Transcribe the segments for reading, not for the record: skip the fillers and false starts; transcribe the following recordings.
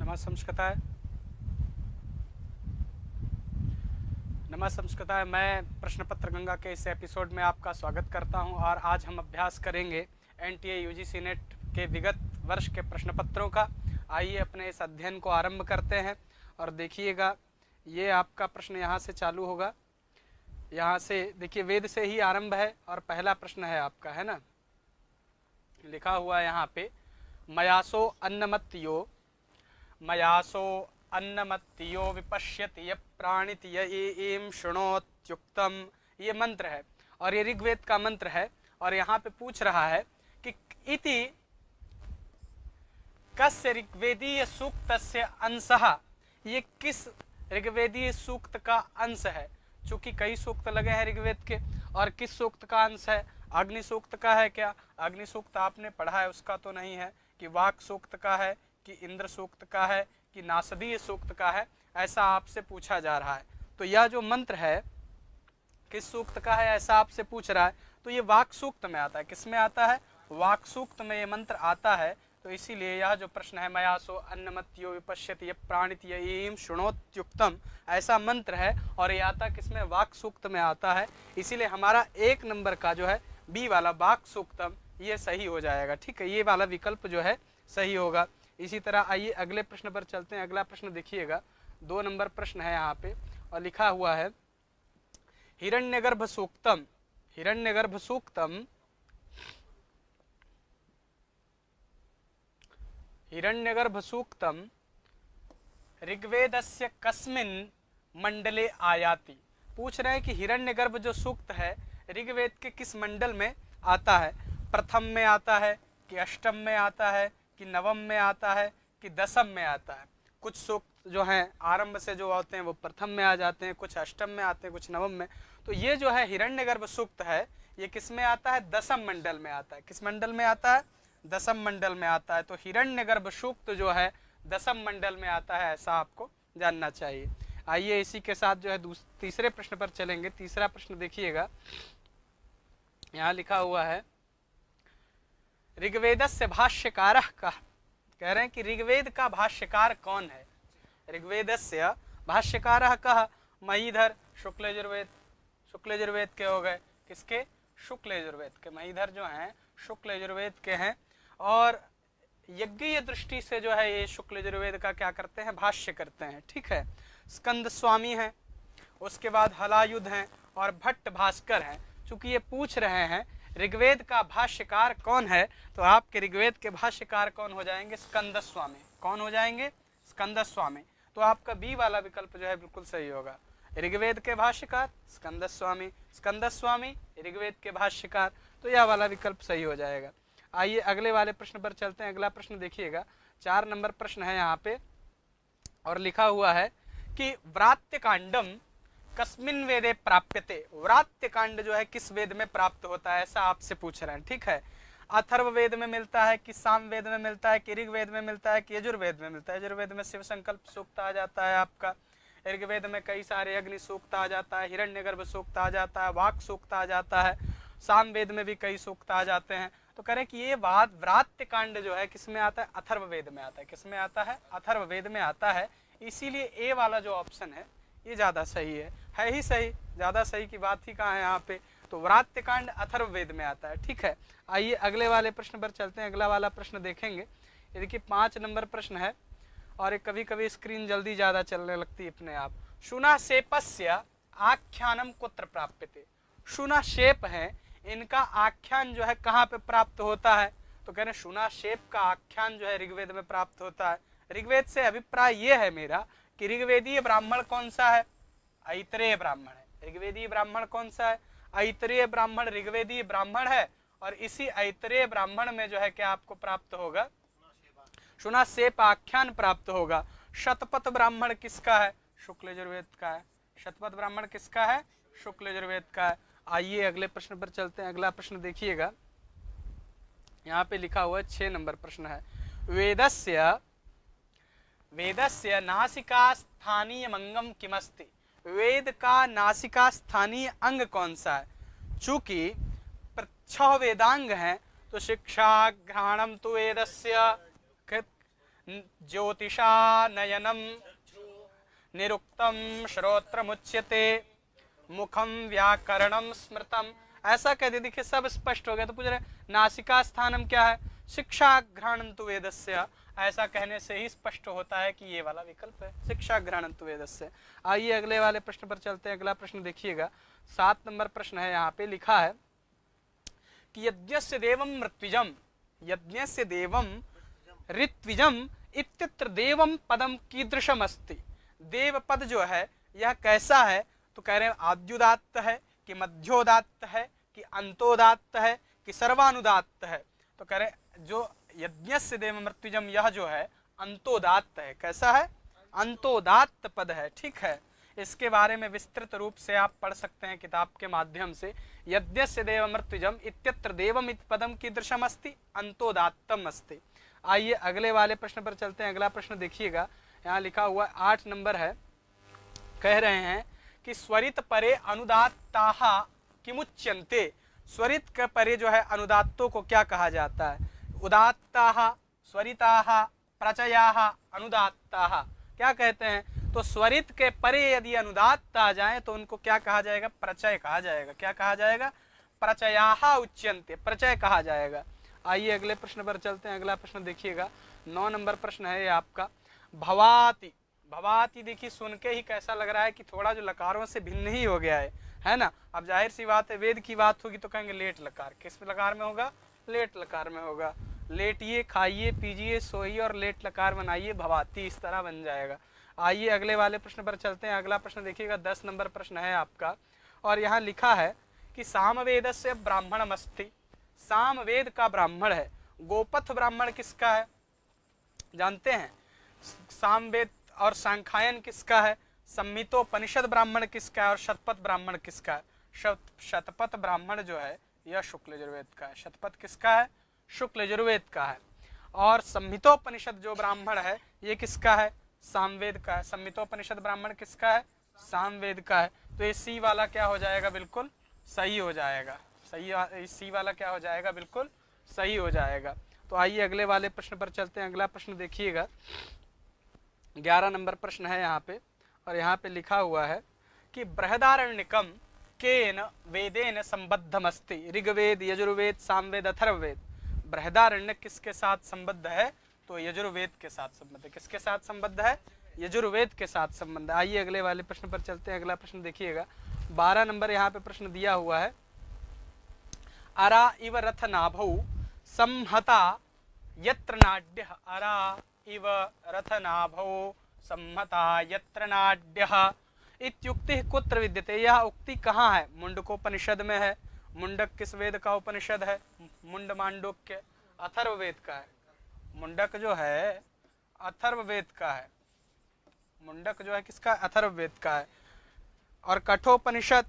नमः संस्कृताय। नमः संस्कृताय। मैं प्रश्न पत्र गंगा के इस एपिसोड में आपका स्वागत करता हूं और आज हम अभ्यास करेंगे एनटीए यूजीसी नेट के विगत वर्ष के प्रश्न पत्रों का। आइए अपने इस अध्ययन को आरंभ करते हैं और देखिएगा, ये आपका प्रश्न यहाँ से चालू होगा। यहाँ से देखिए, वेद से ही आरंभ है और पहला प्रश्न है आपका, है ना। लिखा हुआ है यहाँ पे, मयासो अन्नमत्यो मयासो अन्नमत्यो विपश्यति य प्राणिति य एम शृणोत्युक्तम। ये मंत्र है और ये ऋग्वेद का मंत्र है और यहाँ पे पूछ रहा है कि इति कस्य ऋग्वेदीय सूक्तस्य अंशः, ये किस ऋग्वेदीय सूक्त का अंश है। चूंकि कई सूक्त लगे हैं ऋग्वेद के, और किस सूक्त का अंश है, अग्नि सूक्त का है क्या। अग्नि सूक्त आपने पढ़ा है, उसका तो नहीं है कि वाक सूक्त का है कि इंद्र सूक्त का है कि नासदीय सूक्त का है, ऐसा आपसे पूछा जा रहा है। तो यह जो मंत्र है किस सूक्त का है ऐसा आपसे पूछ रहा है, तो ये वाक सूक्त में आता है। किस में आता है, वाक सूक्त में ये मंत्र आता है। तो इसीलिए यह जो प्रश्न है, मयासो अन्नमत्यो विपश्यति य प्राणिति य एम शृणोत्युक्तम, ऐसा मंत्र है और ये आता किसमें, वाक सूक्त में आता है। इसीलिए हमारा 1 नंबर का जो है बी वाला वाक सूक्तम, ये सही हो जाएगा। ठीक है, ये वाला विकल्प जो है सही होगा। इसी तरह आइए अगले प्रश्न पर चलते हैं। अगला प्रश्न देखिएगा, 2 नंबर प्रश्न है यहाँ पे और लिखा हुआ है, हिरण्यगर्भ सूक्तम। हिरण्यगर्भ सूक्तम, हिरण्यगर्भ सूक्तम ऋग्वेदस्य कस्मिन् मंडले आयाति। पूछ रहे हैं कि हिरण्यगर्भ जो सूक्त है ऋग्वेद के किस मंडल में आता है। प्रथम में आता है कि अष्टम में आता है कि नवम में आता है कि दशम में आता है। कुछ सूक्त जो हैं आरंभ से जो होते हैं वो प्रथम में आ जाते हैं, कुछ अष्टम में आते हैं, कुछ नवम में। तो ये जो है हिरण्यगर्भ सूक्त है, ये किस में आता है, दशम मंडल में आता है। किस मंडल में आता है, दशम मंडल में आता है। तो हिरण्यगर्भ सूक्त जो है दशम मंडल में आता है, ऐसा आपको जानना चाहिए। आइए इसी के साथ जो है तीसरे प्रश्न पर चलेंगे। तीसरा प्रश्न देखिएगा, यहाँ लिखा हुआ है, ऋग्वेदस्य भाष्यकारः कः। कह रहे हैं कि ऋग्वेद का भाष्यकार कौन है। ऋग्वेदस्य भाष्यकारः कः, महीधर शुक्ल यजुर्वेद। शुक्ल यजुर्वेद के हो गए, किसके, शुक्ल यजुर्वेद के। महीधर जो हैं शुक्ल यजुर्वेद के हैं और यज्ञीय दृष्टि से जो है ये शुक्ल यजुर्वेद का क्या करते हैं, भाष्य करते हैं। ठीक है, स्कंद स्वामी हैं, उसके बाद हलायुध हैं और भट्ट भास्कर हैं। चूंकि ये पूछ रहे हैं ऋग्वेद का भाष्यकार कौन है, तो आपके ऋग्वेद के भाष्यकार कौन हो जाएंगे, स्कंद स्वामी। कौन हो जाएंगे, स्कंद स्वामी। तो आपका बी वाला विकल्प जो है बिल्कुल सही होगा। ऋग्वेद के भाष्यकार स्कंद स्वामी, स्कंद स्वामी ऋग्वेद के भाष्यकार, तो यह वाला विकल्प सही हो जाएगा। आइए अगले वाले प्रश्न पर चलते हैं। अगला प्रश्न देखिएगा, 4 नंबर प्रश्न है यहाँ पे और लिखा हुआ है कि व्रात्यकांडम कस्मिन् वेदे प्राप्यते। व्रात्यकांड जो है किस वेद में प्राप्त होता है, ऐसा आपसे पूछ रहे हैं। ठीक है, अथर्व वेद में मिलता है कि साम वेद में मिलता है कि ऋग्वेद में मिलता है कि यजुर्वेद में मिलता है। यजुर्वेद में शिव संकल्प सूक्त आ जाता है आपका, ऋग्वेद में कई सारे अग्नि सूक्त आ जाता है, हिरण्यगर्भ सूक्त आ जाता है, वाक सूक्त आ जाता है, साम वेद में भी कई सूक्त आ जाते हैं। तो कह रहे हैं कि ये व्रात्यकांड जो है किस में आता है, अथर्व वेद में आता है। किस में आता है, अथर्व वेद में आता है। इसीलिए ए वाला जो ऑप्शन है ये ज्यादा सही है ही सही, ज्यादा सही की बात ही कहाँ है यहाँ पे। तो व्रात्यकांड अथर्व वेद में आता है। ठीक है, आइए अगले वाले प्रश्न पर चलते हैं। अगला वाला प्रश्न देखेंगे, ये देखिए 5 नंबर प्रश्न है और एक कभी कभी स्क्रीन जल्दी ज्यादा चलने लगती है अपने आप। शुनाशेपस्य आख्यानम कुत्र प्राप्यते। शुनाशेप है, इनका आख्यान जो है कहाँ पे प्राप्त होता है। तो कह रहे हैं शुनाशेप का आख्यान जो है ऋग्वेद में प्राप्त होता है। ऋग्वेद से अभिप्राय ये है मेरा कि ऋग्वेदीय ब्राह्मण कौन सा है, ऐतरेय ब्राह्मण है। ऋग्वेदीय ब्राह्मण कौन सा है, ऐतरेय ब्राह्मण ऋग्वेदीय ब्राह्मण है। और इसी ऐतरेय ब्राह्मण में जो है क्या आपको प्राप्त होगा, शुनाशेप आख्यान प्राप्त होगा। शतपथ ब्राह्मण किसका है, शुक्ल यजुर्वेद का है। शतपथ ब्राह्मण किसका है, शुक्ल यजुर्वेद का है। आइए अगले प्रश्न पर चलते हैं। अगला प्रश्न देखिएगा, यहाँ पे लिखा हुआ है 6 नंबर प्रश्न है, वेदस्य नासिका स्थानीय अंगम किमस्ति। वेद का नासिका स्थानीय अंग कौन सा है। चूंकि 6 वेदांग हैं तो शिक्षा घ्राणम तो वेदस्य ज्योतिषा नयनम निरुक्तम श्रोत्रमुच्यते मुखम व्याकरणम स्मृतम। ऐसा कहते देखिए सब स्पष्ट हो गया। तो पूछ रहे नासिका स्थानम क्या है, शिक्षा घ्राणंतु वेदस्य। ऐसा कहने से ही स्पष्ट होता है कि ये वाला विकल्प है, शिक्षा घ्राणंतु वेदस्य। आइए अगले वाले प्रश्न पर चलते हैं। अगला प्रश्न देखिएगा, 7 नंबर प्रश्न है। यहाँ पे लिखा है कि यज्ञस्य देवम ऋत्विजम, यज्ञस्य देवम ऋत्विजम इत्यत्र देवम पदम कीदृशम अस्ति। देव पद जो है यह कैसा है, तो कह रहे हैं आद्युदात्त है कि मध्योदात्त है कि अंतोदात्त है कि सर्वानुदात्त है। तो कह रहे जो यज्ञस्य देव मृत्युजम यह जो है अंतोदात्त है। कैसा है, अंतोदात्त पद है। ठीक है, इसके बारे में विस्तृत रूप से आप पढ़ सकते हैं किताब के माध्यम से। यज्ञस्य देव मृत्युजम इत्यत्र देवम इत पदम कीदृशम अस्ति, अंतोदात्तम अस्ति। आइए अगले वाले प्रश्न पर चलते हैं। अगला प्रश्न देखिएगा, यहाँ लिखा हुआ 8 नंबर है। कह रहे हैं कि स्वरित परे अनुदात्ताः किमुच्यन्ते। स्वरित के परे जो है अनुदात्तों को क्या कहा जाता है। उदात्ताः, स्वरिताः, प्रचयाः, अनुदात्ताः। क्या कहते हैं, तो स्वरित के परे यदि अनुदात्त आ जाए तो उनको क्या कहा जाएगा, प्रचय कहा जाएगा। क्या कहा जाएगा, प्रचयाः उच्यन्ते, प्रचय कहा जाएगा। आइए अगले प्रश्न पर चलते हैं। अगला प्रश्न देखिएगा, 9 नंबर प्रश्न है ये आपका। भवाति, भवाति देखिए सुन के ही कैसा लग रहा है कि थोड़ा जो लकारों से भिन्न ही हो गया है ना। अब जाहिर सी बात है, वेद की बात होगी तो कहेंगे लेट लकार। किस लकार में होगा, लेट लकार में होगा। लेटिए, खाइए, पीजिए, सोइए और लेट लकार बनाइए, भवाती, इस तरह बन जाएगा। आइए अगले वाले प्रश्न पर चलते हैं। अगला प्रश्न देखिएगा, 10 नंबर प्रश्न है आपका। और यहाँ लिखा है कि सामवेदस्य ब्राह्मणमस्ति। सामवेद का ब्राह्मण है। गोपथ ब्राह्मण किसका है, जानते हैं। सामवेद और सांख्यायन किसका है, संहितोपनिषद ब्राह्मण किसका है और शतपथ ब्राह्मण किसका है। शतपथ ब्राह्मण जो है यह शुक्ल यजुर्वेद का है। शतपथ किसका है, शुक्ल यजुर्वेद का है। और संहितोपनिषद जो ब्राह्मण है ये किसका है, सामवेद का है। संहितोपनिषद ब्राह्मण किसका है, सामवेद का है। तो ये सी वाला क्या हो जाएगा, बिल्कुल सही हो जाएगा। सही, सी वाला क्या हो जाएगा, बिल्कुल सही हो जाएगा। तो आइए अगले वाले प्रश्न पर चलते हैं। अगला प्रश्न देखिएगा, 11 नंबर प्रश्न है यहाँ पे। और यहाँ पे लिखा हुआ है कि बृहदारण्यकम केन वेदेन संबद्धमस्ति। ऋग्वेद, यजुर्वेद, सामवेद, अथर्ववेद। बृहदारण्यक किसके साथ संबद्ध है, तो यजुर्वेद के साथ संबद्ध है। किसके साथ संबद्ध है, यजुर्वेद के साथ संबंध है। आइए अगले वाले प्रश्न पर चलते हैं। अगला प्रश्न देखिएगा, 12 नंबर यहाँ पे प्रश्न दिया हुआ है। अरा इव रथ नाभौ संहता यत्र नाड्यः। अरा इव रथनाभौ सम्मता यत्र नाड्यः इत्युक्तिः कुत्र विद्यते। यह उक्ति कहाँ है, मुंडकोपनिषद में है। मुंडक किस वेद का उपनिषद है, मुंड मांडुक्य अथर्ववेद का है। मुंडक जो है अथर्ववेद का है। मुंडक जो है किसका, अथर्ववेद का है। और कठोपनिषद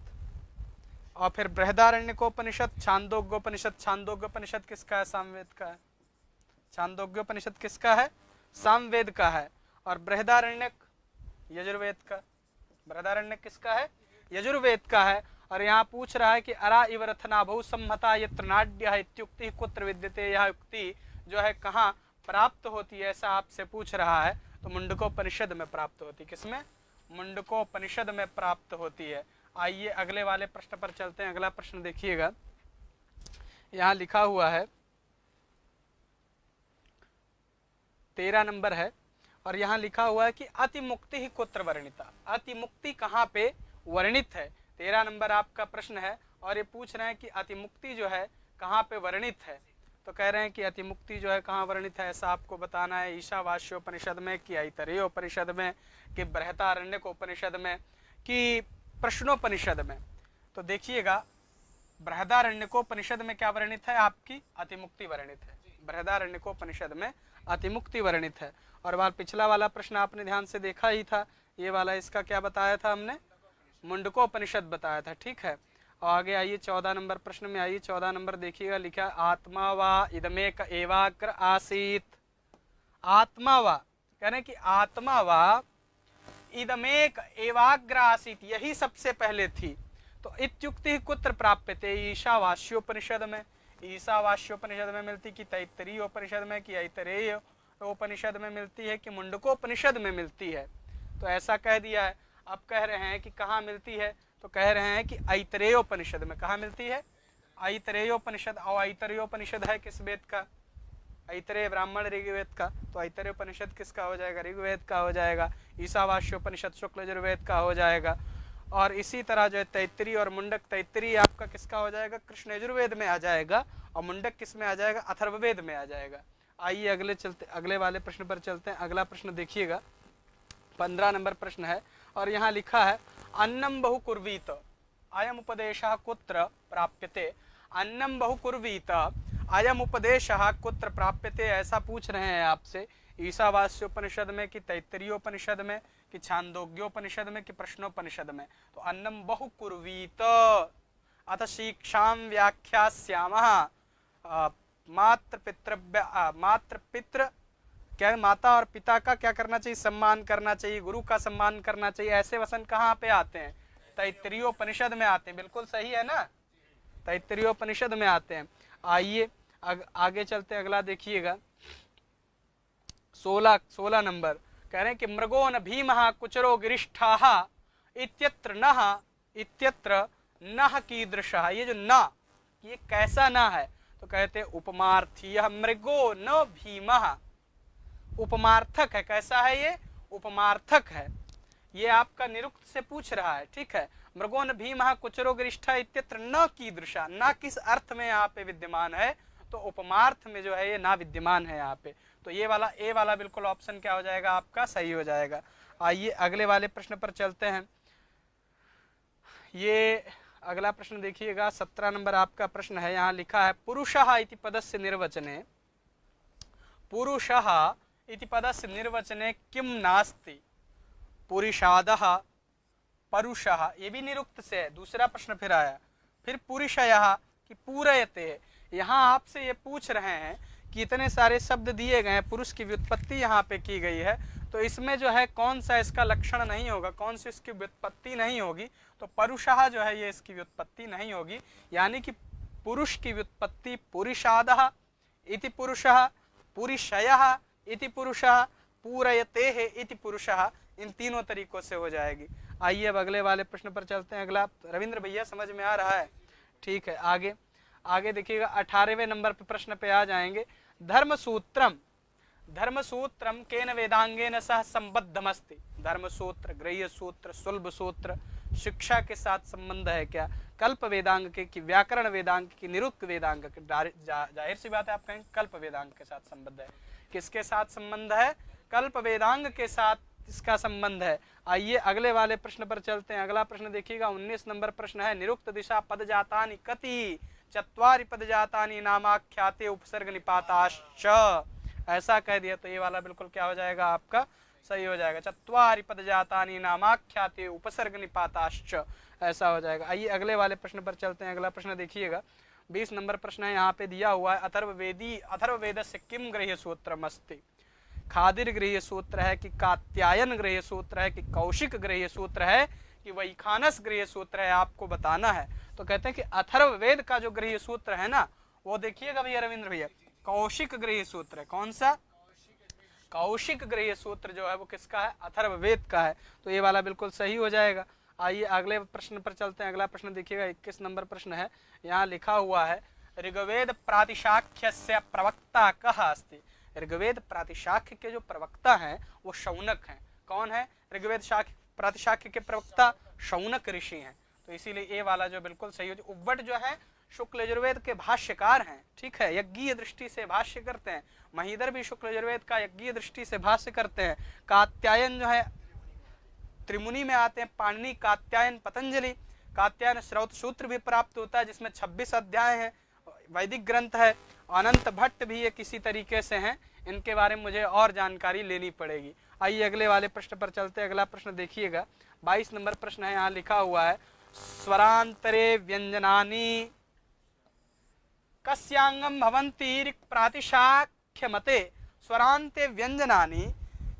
और फिर बृहदारण्यकोपनिषद, छांदोग्योपनिषद। छांदोग्योपनिषद किसका है, सामवेद का है। छांदोग्योपनिषद किसका है, सामवेद का है। और बृहदारण्यक यजुर्वेद का। बृहदारण्यक किसका है, यजुर्वेद का है। और यहाँ पूछ रहा है कि अरा इव रथनाभौ सम्मता यत्र नाड्यः इत्युक्ति कुत्र विद्यते। यह युक्ति जो है कहाँ प्राप्त होती है, ऐसा आपसे पूछ रहा है। तो मुंडकोपनिषद में प्राप्त होती है। किसमें, मुंडकोपनिषद में प्राप्त होती है। आइए अगले वाले प्रश्न पर चलते हैं। अगला प्रश्न देखिएगा, यहाँ लिखा हुआ है 13 नंबर है। और यहाँ लिखा हुआ है कि अतिमुक्ति ही कुत्र वर्णिता। अतिमुक्ति कहाँ पे वर्णित है, 13 नंबर आपका प्रश्न है। और ये पूछ रहे हैं कि अतिमुक्ति जो है कहाँ पे वर्णित है। तो कह रहे हैं कि अतिमुक्ति जो है कहाँ वर्णित है, ऐसा आपको बताना है। ईशावास्योपनिषद में कि ऐतरेयोपनिषद में कि बृहदारण्यकोपनिषद में कि प्रश्नोपनिषद में। तो देखिएगा बृहदारण्यकोपनिषद में क्या वर्णित है, आपकी अतिमुक्ति वर्णित है। बृहदारण्यकोपनिषद में अतिमुक्ति वर्णित है। और बार पिछला वाला प्रश्न आपने ध्यान से देखा ही था, ये वाला इसका क्या बताया था हमने, मुंडकोपनिषद बताया था। ठीक है, और आगे आइए 14 नंबर प्रश्न में आइए। 14 नंबर देखिएगा, लिखा आत्मा वा इदमेक एवाग्र आसीत। आत्मा वा कह रहे हैं कि आत्मा वा इदमेक एवाग्र आसीत, यही सबसे पहले थी। तो इत्युक्ति कुत्र प्राप्यते, ईशावास्योपनिषद में। ईशावास्योपनिषद में मिलती कि तैत्तरीयोपनिषद में कि ऐतरेय उपनिषद में मिलती है कि मुंडकोपनिषद में मिलती है? तो ऐसा कह दिया है। अब कह रहे हैं कि कहाँ मिलती है, तो कह रहे हैं कि ऐतरेयोपनिषद में। कहाँ मिलती है? ऐतरेयोपनिषद। और ऐतरेयोपनिषद है किस वेद का? ऐतरेय ब्राह्मण ऋग्वेद का। तो ऐतरेयोपनिषद किसका हो जाएगा? ऋग्वेद का हो जाएगा। ईशावास्योपनिषद शुक्ल यजुर्वेद का हो जाएगा। और इसी तरह जो है तैत्तिरीय और मुंडक, तैत्तिरीय आपका किसका हो जाएगा? कृष्ण यजुर्वेद में आ जाएगा। और मुंडक किस में आ जाएगा? अथर्ववेद में आ जाएगा। आइए अगले वाले प्रश्न पर चलते हैं। अगला प्रश्न देखिएगा, 15 नंबर प्रश्न है और यहाँ लिखा है अन्नम बहुकुर्वीत अयम उपदेशः कुत्र प्राप्यते। अन्नम बहुकुर्वीत अयम उपदेशः कुत्र प्राप्यते, ऐसा पूछ रहे हैं आपसे। ईशावास्योपनिषद में कि तैत्तिरीयोपनिषद में कि छांदोग्योपनिषद में कि प्रश्नोपनिषद में? तो अन्नम बहुकुर्वीत अथ शिक्षाम व्याख्यास्यामः। मात्र पितृ क्या, माता और पिता का क्या करना चाहिए? सम्मान करना चाहिए। गुरु का सम्मान करना चाहिए। ऐसे वचन कहाँ पे आते हैं? तैत्तिरीयोपनिषद में आते हैं। बिल्कुल सही है ना, तैत्तिरीयोपनिषद में आते हैं। आइए आगे चलते हैं। अगला देखिएगा 16 नंबर। कह रहे हैं कि मृगो न भीमः कुचरो गिरिष्ठाः इत्यत्र नः कीदृशः। ये जो न, ये कैसा न है? तो कहते हैं उपमार्थी। यह मृगो न भीमः उपमार्थक है। कैसा है ये? उपमार्थक है। ये आपका निरुक्त से पूछ रहा है, ठीक है। मृगो न भीमः कुचरो गिरिष्ठा इत्यत्र न कीदृशा, न किस अर्थ में यहाँ पे विद्यमान है? तो उपमार्थ में जो है ये ना विद्यमान है यहाँ पे। तो ये वाला ए वाला बिल्कुल ऑप्शन क्या हो जाएगा आपका? सही हो जाएगा। आइए अगले वाले प्रश्न पर चलते हैं। ये अगला प्रश्न देखिएगा, 17 नंबर आपका प्रश्न है। यहाँ लिखा है पुरुषः इति पदस्य निर्वचने, पुरुषः इति पदस्य निर्वचने किम नास्ति? पुरुषादः परुषः, ये भी निरुक्त से है। दूसरा प्रश्न फिर आया, फिर पुरुषयः कि पूरयते। यहाँ आपसे ये पूछ रहे हैं कि इतने सारे शब्द दिए गए हैं, पुरुष की व्युत्पत्ति यहाँ पे की गई है, तो इसमें जो है कौन सा इसका लक्षण नहीं होगा, कौन सी इसकी व्युत्पत्ति नहीं होगी? तो परुषः जो है ये इसकी व्युत्पत्ति नहीं होगी। यानी कि पुरुष की व्युत्पत्ति पुरुषादः इति पुरुषः, पुरुषयः इति पुरुषः, पूरयतेः इति पुरुषः, इन तीनों तरीकों से हो जाएगी। आइए अब अगले वाले प्रश्न पर चलते हैं। अगला रविंद्र भैया समझ में आ रहा है? ठीक है। आगे देखिएगा 18वें नंबर पे प्रश्न पे आ जाएंगे। धर्मसूत्रम केन वेदांगेन सह संबद्धमस्ति। धर्मसूत्र, गृह्य सूत्र, सुलभ सूत्र शिक्षा के साथ संबंध है क्या? कल्प वेदांग के कि व्याकरण वेदांग की, निरुक्त वेदांग के? जाहिर सी बात है आप कहेंगे कल्प वेदांग के साथ संबंध है। किसके साथ संबंध है? कल्प वेदांग के साथ इसका संबंध है। आइए अगले वाले प्रश्न पर चलते हैं। अगला प्रश्न देखिएगा 19 नंबर प्रश्न है। निरुक्त दिशा पदजातानि कति चत्वारि पदजातानि नामाख्याते उपसर्ग निपाताश्च, ऐसा कह दिया। तो ये वाला बिल्कुल क्या हो जाएगा आपका? सही हो जाएगा। चत्वारि पदजातानि नामाख्याते उपसर्ग निपाताश्च, ऐसा हो जाएगा। आइए अगले वाले प्रश्न पर चलते हैं। अगला प्रश्न देखिएगा 20 नंबर प्रश्न है। यहाँ पे दिया हुआ है अथर्ववेदस्य किम गृह्य सूत्रमस्ति। खादिर गृह्य सूत्र है कि कात्यायन गृह्य सूत्र है कि कौशिक गृह्य सूत्र है कि वैखानस गृह्य सूत्र है? आपको बताना है। तो कहते हैं कि अथर्ववेद का जो गृह्य सूत्र है ना, वो देखिएगा भैया रविंद्र भैया, कौशिक गृह्य सूत्र है। कौन सा? कौशिक गृह्य सूत्र जो है वो किसका है? अथर्ववेद का है। तो ये वाला बिल्कुल सही हो जाएगा। आइए अगले प्रश्न पर चलते हैं। अगला प्रश्न देखिएगा 21 नंबर प्रश्न है। यहाँ लिखा हुआ है ऋग्वेद प्रातिशाख्यस्य प्रवक्ता कः अस्ति। ऋग्वेद प्रातिशाख्य के जो प्रवक्ता हैं वो शौनक हैं। कौन है? ऋग्वेद प्रातिशाख्य के प्रवक्ता शौनक ऋषि हैं। तो इसीलिए ये वाला जो बिल्कुल सही हो। उव्वट जो है शुक्ल यजुर्वेद के भाष्यकार हैं, ठीक है, यज्ञीय दृष्टि से भाष्य करते हैं। महीधर भी शुक्ल यजुर्वेद का यज्ञीय दृष्टि से भाष्य करते हैं। कात्यायन जो है त्रिमुनि में आते हैं, पाणिनि, कात्यायन, पतंजलि। कात्यायन श्रौत सूत्र भी प्राप्त होता है जिसमें 26 अध्याय हैं, वैदिक ग्रंथ है। अनंत भट्ट भी ये किसी तरीके से हैं, इनके बारे में मुझे और जानकारी लेनी पड़ेगी। आइए अगले वाले प्रश्न पर चलते हैं। अगला प्रश्न देखिएगा 22 नंबर प्रश्न है। यहाँ लिखा हुआ है स्वरांतरे व्यंजनानि कस्यांगम भवन्ति ऋक् प्रातिशाख्य मते। स्वरांते व्यंजनानि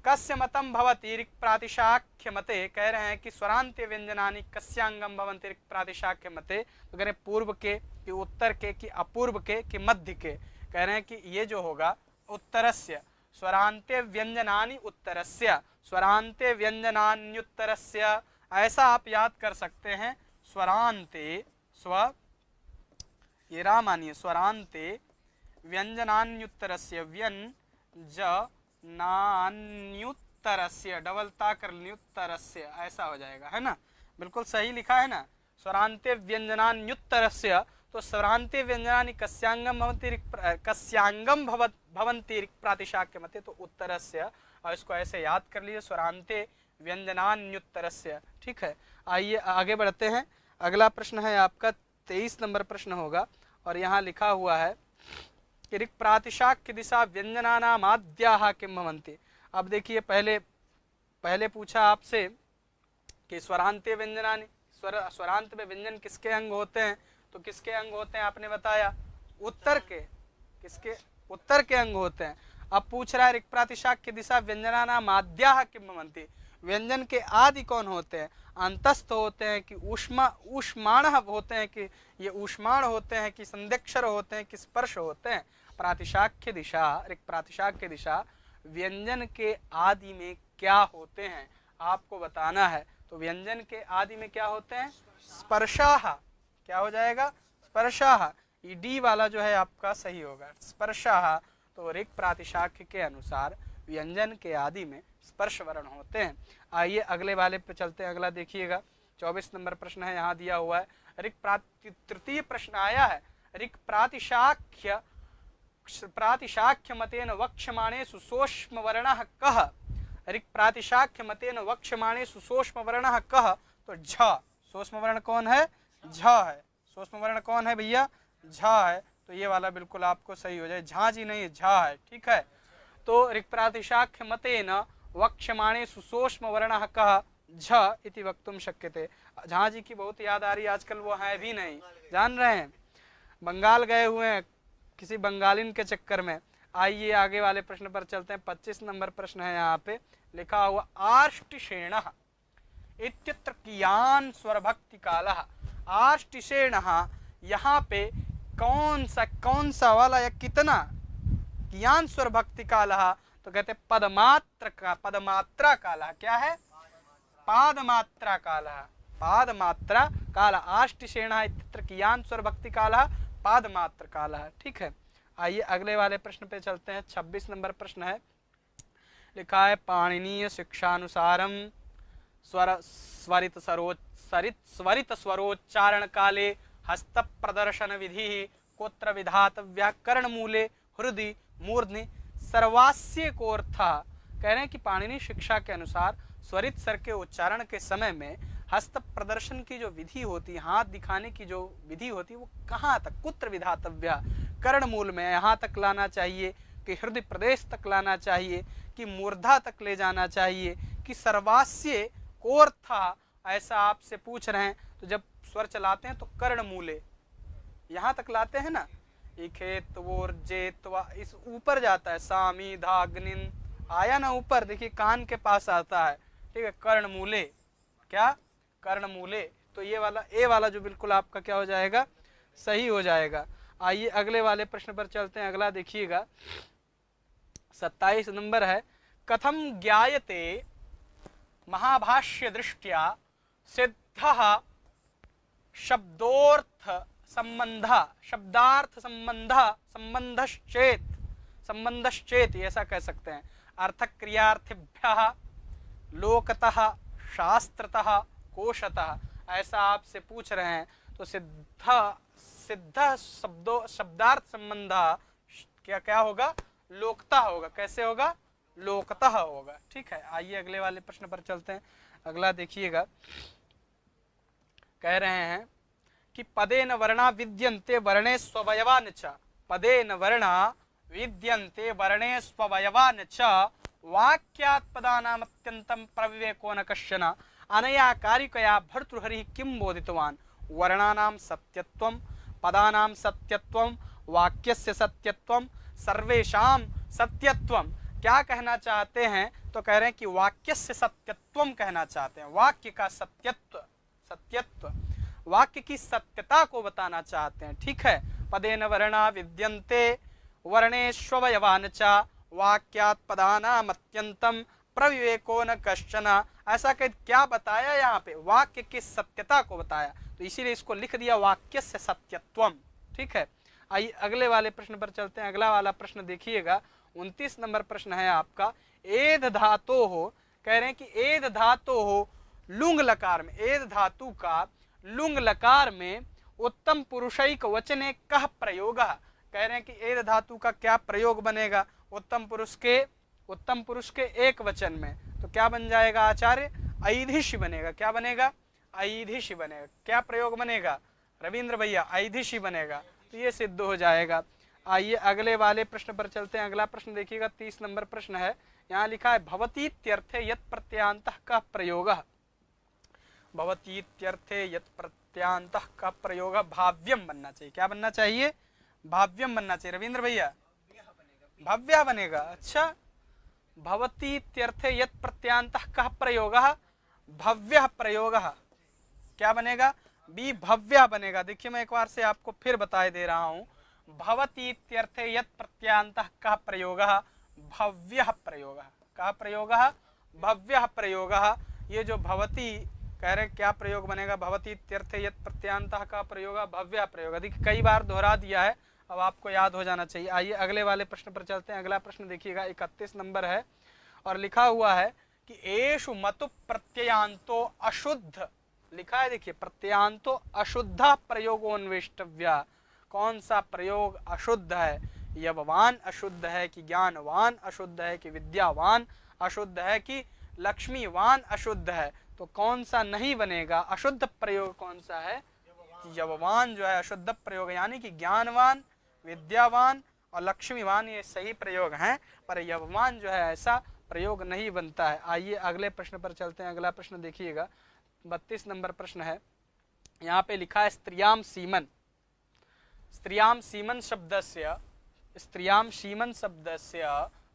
कस्य मतम भवति ऋक् प्रातिशाख्य मते। कह रहे हैं कि स्वरांते व्यंजनानि कस्यांगम भवन्ति ऋक् प्रातिशाख्य मते। तो कह रहे हैं पूर्व के कि उत्तर के कि अपूर्व के कि मध्य के। कह रहे हैं कि ये जो होगा उत्तरस्य स्वरांते व्यंजनानि उत्तरस्य, स्वरांते व्यंजनान्युत्तरस्य, ऐसा आप याद कर सकते हैं। स्वरांते ये रा मानिए, स्वरांते व्यंजनान्युत्तरस्य, व्यंजनान्युत्तरस्य, डबल ता कर न्युत्तरस्य, ऐसा हो जाएगा, है ना, बिल्कुल सही लिखा है ना। स्वरांते व्यंजनान्युत्तरस्य, तो स्वरांते व्यंजनानि कस्यांगम भवन्ति कस्यांगम भवन्ति प्रातिशाख्य मते, तो उत्तरस्य, और इसको ऐसे याद कर लीजिए, स्वरांते व्यंजनान्युत्तरस्य। ठीक है, आइए आगे बढ़ते हैं। अगला प्रश्न है आपका 23 नंबर प्रश्न होगा, और यहाँ लिखा हुआ है कि ऋक् प्रातिशाख्य दिशा व्यंजनानाम आद्याः किं भवन्ति। अब देखिए, पहले पूछा आपसे कि स्वरांते व्यंजनानि, स्वरांत में व्यंजन किसके अंग होते हैं, तो किसके अंग होते हैं आपने बताया, उत्तर के, किसके, उत्तर के अंग होते हैं। अब पूछ रहा है ऋक् प्रातिशाख्य दिशा व्यंजनानाम आद्याः किं भवन्ति, व्यंजन के आदि कौन होते हैं, अंतस्थ होते हैं कि ऊष्माण होते हैं, कि ये ऊष्माण होते हैं, कि संध्यक्षर होते हैं, कि स्पर्श होते हैं। प्रातिशाख्य दिशा, ऋक् प्रातिशाख्य दिशा व्यंजन के आदि में क्या होते हैं आपको बताना है। तो व्यंजन के आदि में क्या होते हैं, स्पर्शाः, क्या हो जाएगा, स्पर्शाः, ये डी वाला जो है आपका सही होगा, स्पर्शाः। तो ऋक् प्रातिशाख्य के अनुसार व्यंजन के आदि में स्पर्श वर्ण होते हैं। आइए अगले वाले पे चलते हैं। अगला देखिएगा, 24 नंबर प्रश्न है, यहाँ दिया हुआ है ऋक् तृतीय प्रश्न आया है, ऋक् प्रातिशाख्य मतेन वक्ष्यमाणेषु सूक्ष्म वर्णः कः, ऋक् प्रातिशाख्य मतेन वक्ष्यमाणेषु सूक्ष्म वर्णः कः, तो झ, सूक्ष्म वर्ण कौन है, झ है, सूक्ष्म वर्ण कौन है भैया, झ है। तो ये वाला बिल्कुल आपको सही हो जाए, झा जी नहीं, झा है, ठीक है। तो ऋक् प्रातिशाख्य मतेन वक्ष्यमाणेषु सूक्ष्म वर्णः कः झ इति वक्तुम शक्यते। झा जी की बहुत याद आ रही है आजकल, वो है भी नहीं, जान रहे हैं, बंगाल गए हुए हैं किसी बंगालिन के चक्कर में। आइए आगे वाले प्रश्न पर चलते हैं। 25 नंबर प्रश्न है, यहाँ पे लिखा हुआ आष्टिशेणः इत्यत्र कियान स्वरभक्ति कालः। आष्टिशेणः यहाँ पे कौन सा वाला या कितना, कियान स्वरभक्ति कालः, तो कहते हैं पदमात्रा कालः, क्या है, पादमात्रा कालः, पादमात्रा कालः। आष्टिशेणः इत्यत्र कियान स्वरभक्ति कालः, पादमात्र कालः। ठीक है, आइए अगले वाले प्रश्न पे चलते हैं। 26 नंबर प्रश्न है, लिखा है पाणिनीय शिक्षानुसारम स्वरित स्वरोच्चारण काले हस्त प्रदर्शन विधि कोत्र विधातव्या कर्णमूले हृदि मूर्धनि सर्वास्य कोर्थः। कह रहे हैं कि पाणिनी शिक्षा के अनुसार स्वरित स्वर के उच्चारण के समय में हस्त प्रदर्शन की जो विधि होती है, हाथ दिखाने की जो विधि होती है, वो कहाँ तक, कुत्र विधातव्या, कर्णमूल में यहाँ तक लाना चाहिए, कि हृदय प्रदेश तक लाना चाहिए, कि मूर्धा तक ले जाना चाहिए, कि सर्वास्य कोर्था, ऐसा आपसे पूछ रहे हैं। तो जब स्वर चलाते हैं तो कर्णमूले यहाँ तक लाते हैं ना, इखेत वोर जेतवा, इस ऊपर जाता है, सामी धाग्निन आया ना ऊपर, देखिए कान के पास आता है, ठीक है, कर्णमूले, क्या, कर्णमूले। तो ये वाला ए वाला जो बिल्कुल आपका क्या हो जाएगा, सही हो जाएगा। आइए अगले वाले प्रश्न पर चलते हैं। अगला देखिएगा, 27 नंबर है, कथम ज्ञायते महाभाष्य दृष्टिया सिद्धः शब्दार्थ संबंधश्चेत, ऐसा कह सकते हैं, अर्थक्रियार्थिभ्यः लोकतः शास्त्रतः कोशतः, ऐसा आपसे पूछ रहे हैं। तो सिद्ध शब्दार्थ संबंध क्या क्या होगा, लोकता होगा, कैसे होगा, लोकतः होगा। ठीक है, आइए अगले वाले प्रश्न पर चलते हैं। अगला देखिएगा, कह रहे हैं कि पदेन वर्णा विद्यन्ते वर्णे स्ववयवान च, पदेन वर्णा विद्यन्ते वर्णे स्ववयवान च वाक्यात् पदानाम् अत्यन्तं प्रविवेको न कश्चन अनया कारिकया भर्तृहरिः किं बोधितवान्। वर्णानां सत्यत्वं, पदानां सत्यत्वं, वाक्यस्य सत्यत्वं, सर्वेषां सत्यत्वं। क्या कहना चाहते हैं, तो कह रहे हैं कि वाक्यस्य सत्यत्वं कहना चाहते हैं, वाक्य का सत्यत्व, वाक्य की सत्यता को बताना चाहते हैं। ठीक है, पदेन वर्णा विद्यन्ते वर्णेष्वयवान च वाक्यात् पदानाम अत्यंतम प्रविवेको न कश्चन। ऐसा कह क्या बताया यहाँ पे, वाक्य की सत्यता को बताया, तो इसीलिए इसको लिख दिया वाक्य से सत्यत्वम। ठीक है, आइए अगले वाले प्रश्न पर चलते हैं। अगला वाला प्रश्न देखिएगा, 29 नंबर प्रश्न है आपका। एद धातो हो, कह रहे हैं कि एद धातो हो लुंग लकार में, एद धातु का लुंग लकार में उत्तम पुरुषैक वचने कह प्रयोग। कह रहे हैं कि एद धातु का क्या प्रयोग बनेगा उत्तम पुरुष के एक वचन में, तो क्या बन जाएगा आचार्य, ऐधिशी बनेगा। क्या बनेगा, ऐधिशी बनेगा। क्या प्रयोग बनेगा रविंद्र भैया, ऐधिशी बनेगा, तो ये सिद्ध हो जाएगा। आइए अगले वाले प्रश्न पर चलते हैं। अगला प्रश्न देखिएगा, 30 नंबर प्रश्न है। यहाँ लिखा है भवतीत्यर्थे यत् प्रत्ययान्तः का प्रयोग। भवतीत्यर्थे यत् प्रत्ययान्तः का प्रयोग भाव्यम बनना चाहिए। क्या बनना चाहिए, भाव्यम बनना चाहिए रविंद्र भैया, भव्य बनेगा। अच्छा, भवतीत्यर्थे यत् प्रत्ययान्तः का प्रयोग भव्य प्रयोग, क्या बनेगा, बी भव्य बनेगा। देखिए मैं एक बार से आपको फिर बताए दे रहा हूं, भवतीत्यर्थे यत् प्रत्ययान्तः का प्रयोग भव्य प्रयोग, का प्रयोग भव्य प्रयोग। ये जो भवती कह रहे क्या प्रयोग बनेगा, भवतीत्यर्थे यत् प्रत्ययान्तः का प्रयोग भव्य प्रयोग। देखिए कई बार दोहरा दिया है, अब आपको याद हो जाना चाहिए। आइए अगले वाले प्रश्न पर चलते हैं। अगला प्रश्न देखिएगा, 31 नंबर है और लिखा हुआ है कि एषु मतु प्रत्ययांतो अशुद्ध, लिखा है देखिए प्रत्ययांतो अशुद्ध प्रयोगोन्वेष्टव्य। कौन सा प्रयोग अशुद्ध है, यववान अशुद्ध है कि ज्ञानवान अशुद्ध है कि विद्यावान अशुद्ध है कि लक्ष्मीवान अशुद्ध है, तो कौन सा नहीं बनेगा, अशुद्ध प्रयोग कौन सा है, यववान जो है अशुद्ध प्रयोग, यानी कि ज्ञानवान विद्यावान और लक्ष्मीवान ये सही प्रयोग हैं, पर यववान जो है ऐसा प्रयोग नहीं बनता है। आइए अगले प्रश्न पर चलते हैं। अगला प्रश्न देखिएगा, 32 नंबर प्रश्न है। यहाँ पे लिखा है स्त्रियाम सीमन, स्त्रियाम सीमन शब्दस्य, स्त्रियाम सीमन शब्दस्य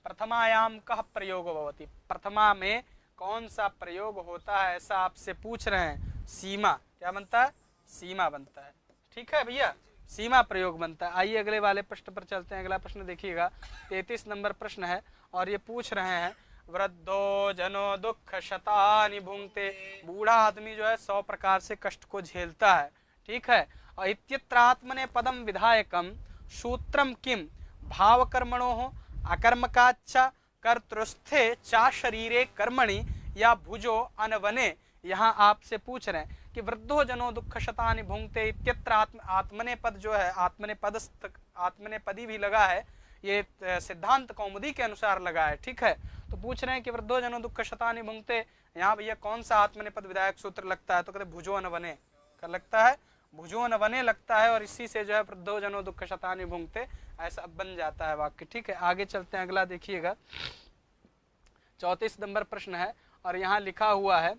प्रथमायाम कः प्रयोग भवति, प्रथमा में कौन सा प्रयोग होता है ऐसा आपसे पूछ रहे हैं। सीमा क्या बनता है, सीमा बनता है। ठीक है भैया, सीमा प्रयोग बनता है। आइए अगले वाले प्रश्न पर चलते हैं। अगला प्रश्न देखिएगा, 33 नंबर प्रश्न है और ये पूछ रहे हैं वृद्धो जनो दुख शतानि भुंक्ते, बूढ़ा आदमी जो है 100 प्रकार से कष्ट को झेलता है। ठीक है, और इत्यत्रात्मने पदम विधायकम सूत्रम किम भाव कर्मणो हो अकर्मकाच्चा कर्तृस्थे चा शरीरे कर्मणि या भुजो अनवने। यहाँ आपसे पूछ रहे हैं कि वृद्धो जनो दुख शतानि भुंक्ते इत्यत्र आत्मने पद जो है, आत्मने पदी भी लगा है, ये सिद्धांत कौमुदी के अनुसार लगा है। ठीक है, तो पूछ रहे हैं कि वृद्धो जनो दुख शतानि भुंक्ते, यहाँ भैया कौन सा आत्मने पद विधायक सूत्र लगता है, तो कहते भुजो अनवने का लगता है, भुजो नवने लगता है, और इसी से जो है वृद्धो जनो दुख शतानि भुंक्ते ऐसा बन जाता है वाक्य। ठीक है, आगे चलते हैं। अगला देखिएगा, 34 नंबर प्रश्न है और यहाँ लिखा हुआ है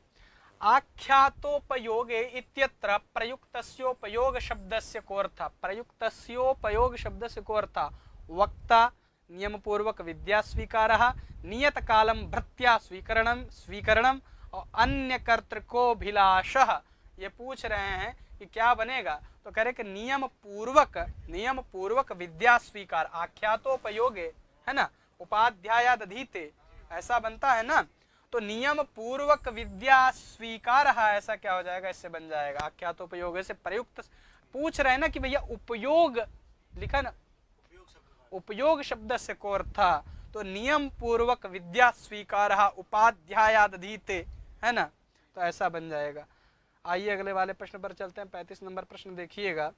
आख्यातोपयोगे इत्यत्र प्रयुक्तस्योपयोग शब्दस्य कोऽर्थः, प्रयुक्तस्योपयोग शब्दस्य कोऽर्थः वक्ता नियम पूर्वक विद्या स्वीकारः नियत कालम भृत्या स्वीकरणम और अन्य कर्तृकोभिलाषः। ये पूछ रहे हैं कि क्या बनेगा, तो कह रहे कि नियम पूर्वक विद्या स्वीकार, आख्यातोपयोगे है ना, उपाध्यायाद अधीते ऐसा बनता है ना, तो नियम पूर्वक विद्या स्वीकार ऐसा क्या हो जाएगा, इससे बन जाएगा आख्यातोपयोग से प्रयुक्त। पूछ रहे हैं ना कि भैया उपयोग लिखा ना, उपयोग शब्द से कोऽर्था, तो नियम पूर्वक विद्या स्वीकार उपाध्यायाद अधीते है ना, तो ऐसा बन जाएगा। आइए अगले वाले प्रश्न पर चलते हैं। 35 नंबर प्रश्न देखिएगा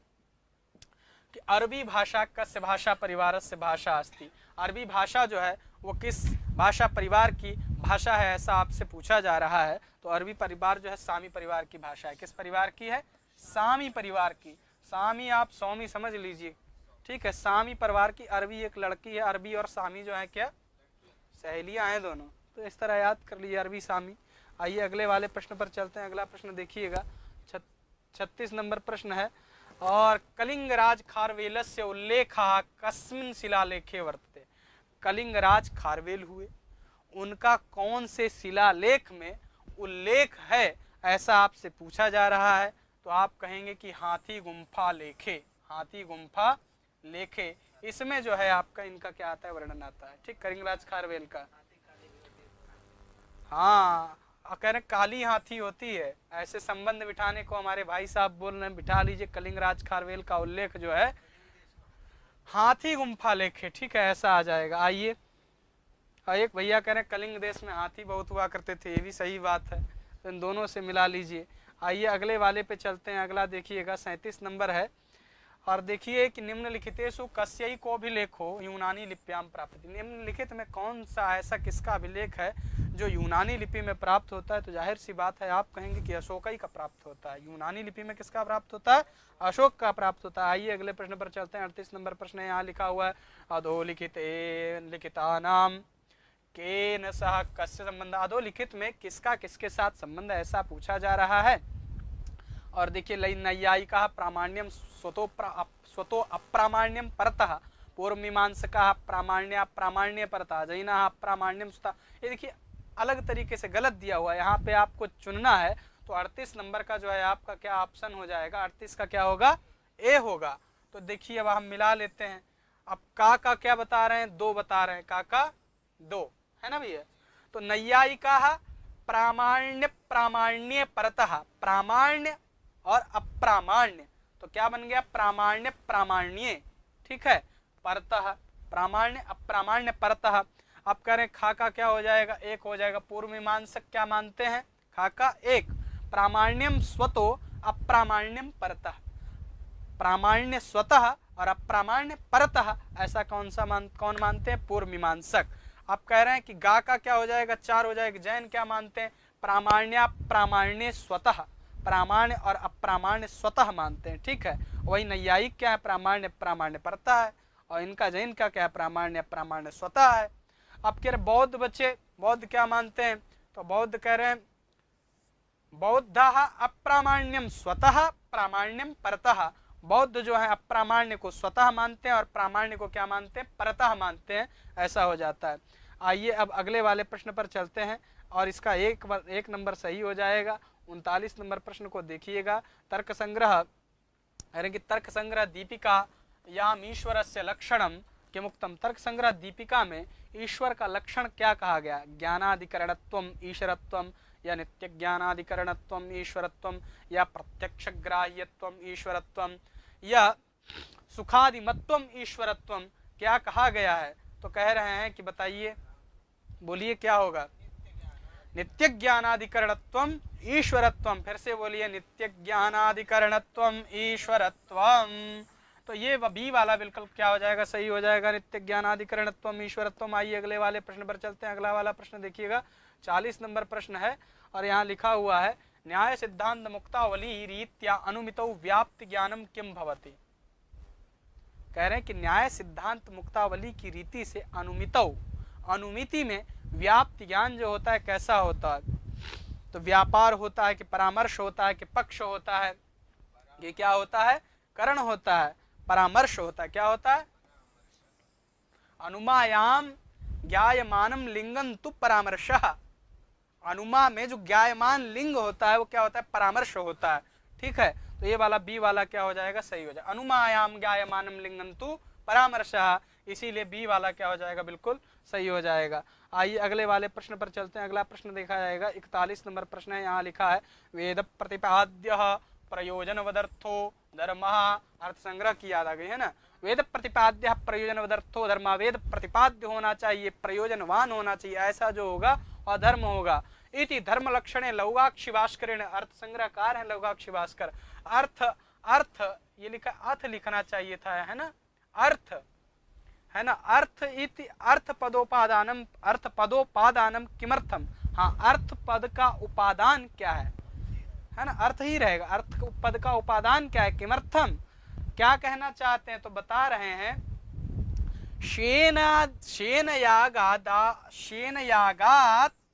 कि अरबी भाषा कस्य भाषा परिवार से भाषा अस्ति, अरबी भाषा जो है वो किस भाषा परिवार की भाषा है ऐसा आपसे पूछा जा रहा है। तो अरबी परिवार जो है सामी परिवार की भाषा है। किस परिवार की है, सामी परिवार की। सामी आप सौमी समझ लीजिए। ठीक है, सामी परिवार की अरबी एक लड़की है, अरबी और सामी जो है क्या सहेलियां हैं दोनों, तो इस तरह याद कर लीजिए अरबी सामी। आइए अगले वाले प्रश्न पर चलते हैं। अगला प्रश्न देखिएगा, 36 नंबर प्रश्न है और कलिंगराज खारवेलस्य उल्लेखः कस्मिन् शिलालेखे वर्तते, कलिंगराज खारवेल हुए, उनका कौन से शिलालेख में उल्लेख है ऐसा आपसे पूछा जा रहा है। तो आप कहेंगे कि हाथी गुम्फा लेखे, हाथी गुम्फा लेखे इसमें जो है आपका इनका क्या आता है, वर्णन आता है। ठीक, कलिंगराज खारवेल का। हाँ, कह रहे काली हाथी होती है, ऐसे संबंध बिठाने को हमारे भाई साहब बोल रहे हैं, बिठा लीजिए। कलिंगराज खारवेल का उल्लेख जो है हाथी गुम्फा लेखे, ठीक है, ऐसा आ जाएगा। आइए, एक भैया कह रहे हैं कलिंग देश में हाथी बहुत हुआ करते थे, ये भी सही बात है, तो इन दोनों से मिला लीजिए। आइए अगले वाले पे चलते हैं। अगला देखिएगा 37 नंबर है, और देखिए कि निम्नलिखितेषु कस्यै को अभिलेखो यूनानी लिप्याम प्राप्त। निम्नलिखित में कौन सा ऐसा किसका अभिलेख है जो यूनानी लिपि में प्राप्त होता है? तो जाहिर सी बात है, आप कहेंगे कि अशोक ही का प्राप्त होता है। यूनानी लिपि में किसका प्राप्त होता है? अशोक का प्राप्त होता है। आइए अगले प्रश्न पर चलते हैं। 38 नंबर प्रश्न यहाँ लिखा हुआ है, अधोलिखित लिखितानाम केन सह कस्य संबंध। अधोलिखित में किसका किसके साथ संबंध है, ऐसा पूछा जा रहा है। और देखिए, नैयायिका प्रामाण्यम स्वतो अप्रामाण्यम परतः, पूर्व मीमांसका प्रामाण्य परतः, जैना प्रामाण्यम स्वतः। ये देखिए अलग तरीके से गलत दिया हुआ है, यहाँ पे आपको चुनना है। तो 38 नंबर का जो है आपका क्या ऑप्शन हो जाएगा? 38 का क्या होगा? ए होगा। तो देखिए अब हम मिला लेते हैं। अब का क्या बता रहे हैं? 2 बता रहे हैं, का 2 है ना भैया। तो नैयायिका प्रामाण्य परतः, प्रामाण्य और अप्रामाण्य, तो क्या बन गया? प्रामाण्य प्रामाण्य, ठीक है, परतः प्रामाण्य अप्रामाण्य परतः। आप कह रहे हैं खा का क्या हो जाएगा? 1 हो जाएगा। पूर्व मीमांसक क्या मानते हैं? खा का 1। प्रामाण्यम स्वतो अप्रामाण्यम परतः, प्रामाण्य स्वतः और अप्रामाण्य परतः, ऐसा कौन मानते हैं? पूर्व मीमांसक। आप कह रहे हैं कि गा का क्या हो जाएगा? 4 हो जाएगा। जैन क्या मानते हैं? प्रामाण्य स्वतः, प्रामाण्य और अप्रामाण्य स्वतः मानते हैं, ठीक है। वही नैयायिक क्या है? प्रामाण्य परतः है। और इनका जैन का क्या है? प्रामाण्य स्वतः है। अब कह रहे बौद्ध बच्चे, बौद्ध क्या मानते हैं? तो बौद्ध कह रहे हैं बौद्धः अप्रामाण्यम स्वतः प्रामाण्यम परतः। बौद्ध जो है अप्रामाण्य को स्वतः मानते हैं और प्रामाण्य को क्या मानते हैं? परतः मानते हैं, ऐसा हो जाता है। आइए अब अगले वाले प्रश्न पर चलते हैं, और इसका एक नंबर सही हो जाएगा। 39 नंबर प्रश्न को देखिएगा। तर्क संग्रह, यानी कि तर्क संग्रह दीपिका याम ईश्वरस्य लक्षणम किमुक्तम। तर्क संग्रह दीपिका में ईश्वर का लक्षण क्या कहा गया? ज्ञानाधिकरणत्वम ईश्वरत्वम, या नित्य ज्ञानाधिकरणत्वम ईश्वरत्वम, या प्रत्यक्ष ग्राह्यत्वम ईश्वरत्वम, या सुखादिमत्वम ईश्वरत्वम, क्या कहा गया है? तो कह रहे हैं कि बताइए, बोलिए क्या होगा? नित्य ज्ञानाधिकरणत्वम ईश्वरत्वम। फिर से बोलिए, नित्य ज्ञानाधिकरणत्वम ईश्वरत्वम। तो ये बी वाला विकल्प क्या हो जाएगा? सही हो जाएगा, नित्य ज्ञानाधिकरणत्वम ईश्वरत्वम। आइए अगले वाले प्रश्न पर चलते हैं। अगला वाला प्रश्न देखिएगा, 40 नंबर प्रश्न है, और यहाँ लिखा हुआ है, न्याय सिद्धांत मुक्तावली रीत्या अनुमितौ व्याप्ति ज्ञानम किम भवति। कह रहे हैं कि न्याय सिद्धांत मुक्तावली की रीति से अनुमितौ, अनुमिति में व्याप्ति ज्ञान जो होता है कैसा होता है? तो व्यापार होता है कि परामर्श होता है कि पक्ष होता है? ये क्या होता है? करण होता है, परामर्श होता है। क्या होता है? अनुमायाम ज्ञायमानम लिंगम तु परामर्शः। अनुमा में जो ज्ञायमान लिंग होता है वो क्या होता है? परामर्श होता है, ठीक है। तो ये वाला बी वाला क्या हो जाएगा? सही हो जाएगा। अनुमायाम ज्ञायमानम लिंगम तु परामर्शः, इसीलिए बी वाला क्या हो जाएगा? बिल्कुल सही हो जाएगा। आइए अगले वाले प्रश्न पर चलते हैं। अगला प्रश्न देखा जाएगा, 41 नंबर प्रश्न है। यहाँ लिखा है, वेद प्रतिपाद्य प्रयोजनवदर्थो धर्म। अर्थ संग्रह की याद आ गई है ना। वेद प्रतिपाद्य प्रयोजनवदर्थो धर्म, वेद प्रतिपाद्य होना चाहिए, प्रयोजनवान होना चाहिए, ऐसा जो होगा और धर्म होगा। इति धर्म लक्षणे लौगाक्षि भास्करेण। अर्थ संग्रहकार है लौगाक्षि भास्कर। अर्थ ये लिखा, अर्थ लिखना चाहिए था, है ना, अर्थ है ना। अर्थ इति अर्थ पदोपादानम, अर्थ पदोपादानम किमर्थम। हाँ, अर्थ पद का उपादान क्या है ना, अर्थ ही रहेगा। अर्थ पद का उपादान क्या है? किमर्थम। क्या कहना चाहते हैं? तो बता रहे हैं, शेन यागात,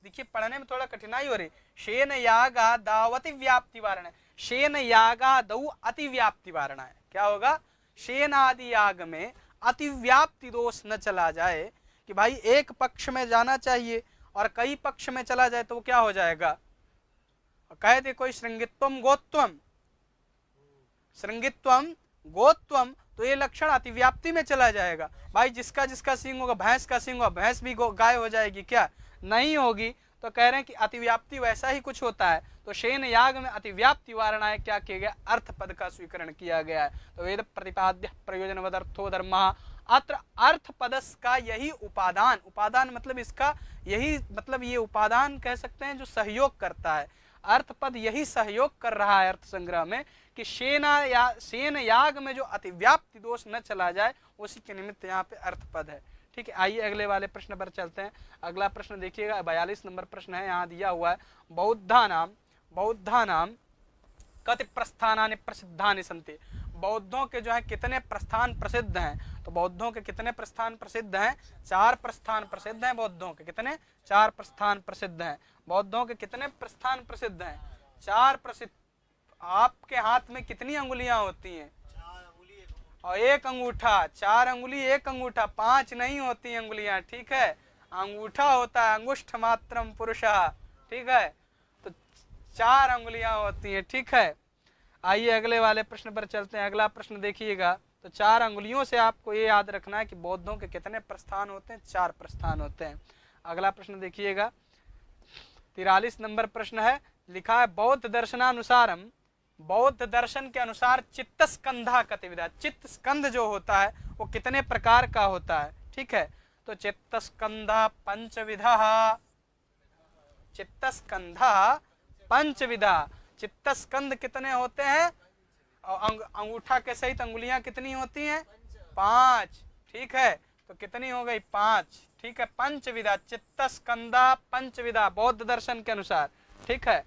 देखिए पढ़ने में थोड़ा कठिनाई हो रही। शेन यागा दावति व्याप्ति वारण है, शेन यागा दऊ अति व्याप्ति वारण है। क्या होगा? शेन आदि याग में अतिव्याप्ति दोष न चला जाए, कि भाई एक पक्ष में जाना चाहिए और कई पक्ष में चला जाए तो वो क्या हो जाएगा? कहे थे कोई, श्रृंगित्वम गोत्वम, श्रृंगित्वम गोत्वम तो ये लक्षण अतिव्याप्ति में चला जाएगा। भाई जिसका जिसका सींग होगा, भैंस का सींग होगा, भैंस भी गाय हो जाएगी क्या? नहीं होगी। तो कह रहे हैं कि अतिव्याप्ति वैसा ही कुछ होता है। तो शेन याग में अतिव्याप्ति वारणाएं क्या किया गया? अर्थ पद का स्वीकरण किया गया है। तो वेद प्रतिपाद्य प्रयोजनवद अर्थो धर्म, अत्र अर्थ पदस का यही उपादान, उपादान मतलब इसका यही मतलब ये उपादान कह सकते हैं जो सहयोग करता है। अर्थ पद यही सहयोग कर रहा है अर्थ संग्रह में कि शेन याग में जो अतिव्याप्ति दोष न चला जाए, उसी के निमित्त यहाँ पे अर्थ पद है। ठीक है, आइए अगले वाले प्रश्न पर चलते हैं। अगला प्रश्न देखिएगा, 42 नंबर प्रश्न है, यहाँ दिया हुआ है बौद्धानाम कति प्रस्थानानि प्रसिद्धानि सन्ति। बौद्धों के जो है कितने प्रस्थान प्रसिद्ध हैं? तो बौद्धों के कितने प्रस्थान प्रसिद्ध हैं? 4 प्रस्थान प्रसिद्ध हैं बौद्धों के। कितने? 4 प्रस्थान प्रसिद्ध हैं। बौद्धों के कितने प्रस्थान प्रसिद्ध हैं? 4 प्रसिद्ध। आपके हाथ में कितनी अंगुलियां होती हैं? और 1 अंगूठा। 4 अंगुली 1 अंगूठा, 5 नहीं होती अंगुलियां। ठीक है, अंगूठा होता है, अंगुष्ठ मात्रम पुरुषः। ठीक है, तो 4 अंगुलियां होती हैं। ठीक है, आइए अगले वाले प्रश्न पर चलते हैं। अगला प्रश्न देखिएगा, तो 4 अंगुलियों से आपको ये याद रखना है कि बौद्धों के कितने प्रस्थान होते हैं? 4 प्रस्थान होते हैं। अगला प्रश्न देखिएगा, 43 नंबर प्रश्न है, लिखा है बौद्ध दर्शनानुसारम, बौद्ध दर्शन के अनुसार चित्त स्कंधा कतिविधा। चित्त स्कंध जो होता है वो कितने प्रकार का होता है? ठीक है, तो चित्त स्कंधा पंचविधा, चित्त स्कंधा पंचविधा। चित्त स्कंध कितने होते हैं? अंगूठा के सहित अंगुलियां कितनी होती हैं? 5। ठीक है, तो कितनी हो गई? 5। ठीक है, पंचविधा, चित्त स्कंधा पंचविधा बौद्ध दर्शन के अनुसार। ठीक है,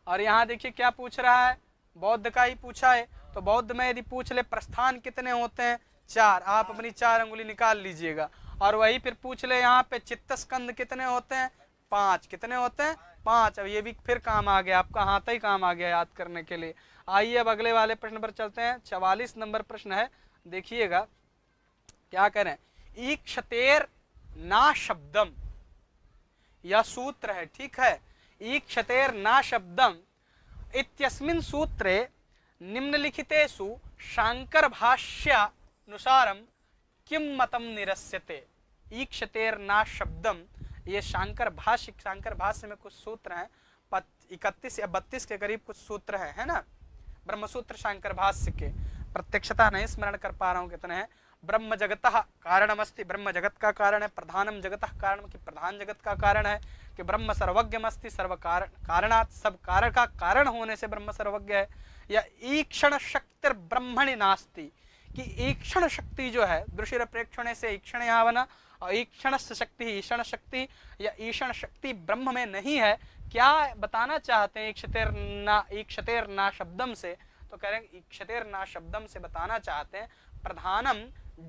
और यहाँ देखिए क्या पूछ रहा है, बौद्ध का ही पूछा है। तो बौद्ध में यदि पूछ ले प्रस्थान कितने होते हैं? 4। आप अपनी 4 अंगुली निकाल लीजिएगा। और वही फिर पूछ ले यहाँ पे चित्त स्कंध कितने होते हैं? 5। कितने होते हैं? 5। अब ये भी फिर काम आ गया, आपका हाथ ही काम आ गया याद करने के लिए। आइए अब अगले वाले प्रश्न पर चलते हैं। 44 नंबर प्रश्न है, देखिएगा क्या करें। ईक्षतेर ना शब्दम, यह सूत्र है। ठीक है, ईक्षतेर ना शब्दम इत्यस्मिन् सूत्रे निम्नलिखितेषु शांकर भाष्यानुसारम किम मतम निरस्यते। ईक्षतेर ना शब्दम, ये शांकर भाष्य में कुछ सूत्र हैं, 31 या 32 के करीब कुछ सूत्र है ना, ब्रह्मसूत्र शांकर भाष्य के। प्रत्यक्षता नहीं स्मरण कर पा रहा हूँ कितने हैं। ब्रह्म जगतः कारणमस्ति, ब्रह्म जगत का कारण है। प्रधानम जगतः कारण, कि प्रधान जगत का कारण है। कि ब्रह्म सर्वज्ञमस्ति, सर्व कारणात्, सब कारण का कारण होने से ब्रह्म सर्वज्ञ है। या ईक्षण शक्ति ब्रह्मणि नास्ति, कि ईक्षण शक्ति जो है दृश्य प्रेक्षण से ईक्षण यहाँ बना, और ईक्षण शक्ति, ईक्षण शक्ति या ईक्षण शक्ति ब्रह्म में नहीं है। क्या बताना चाहते हैं ईक्षतेर ना शब्दम से? तो कह रहे हैं ईक्षतेर ना शब्दम से बताना चाहते हैं प्रधानम